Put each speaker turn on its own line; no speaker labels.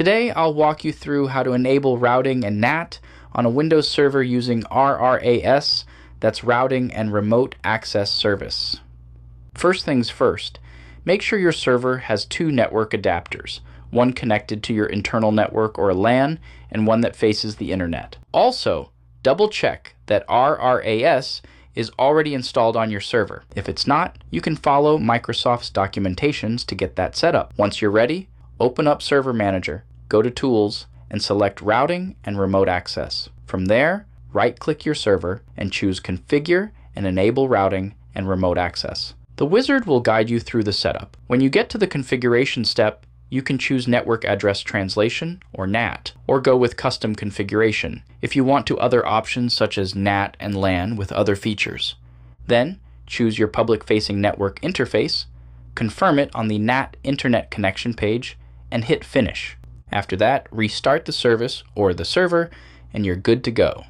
Today I'll walk you through how to enable routing and NAT on a Windows server using RRAS, that's Routing and Remote Access Service. First things first, make sure your server has two network adapters, one connected to your internal network or LAN and one that faces the internet. Also, double check that RRAS is already installed on your server. If it's not, you can follow Microsoft's documentations to get that set up. Once you're ready, open up Server Manager, go to Tools, and select Routing and Remote Access. From there, right-click your server and choose Configure and Enable Routing and Remote Access. The wizard will guide you through the setup. When you get to the configuration step, you can choose Network Address Translation, or NAT, or go with Custom Configuration if you want to other options such as NAT and LAN with other features. Then, choose your public-facing network interface, confirm it on the NAT Internet Connection page, and hit Finish. After that, restart the service or the server, and you're good to go.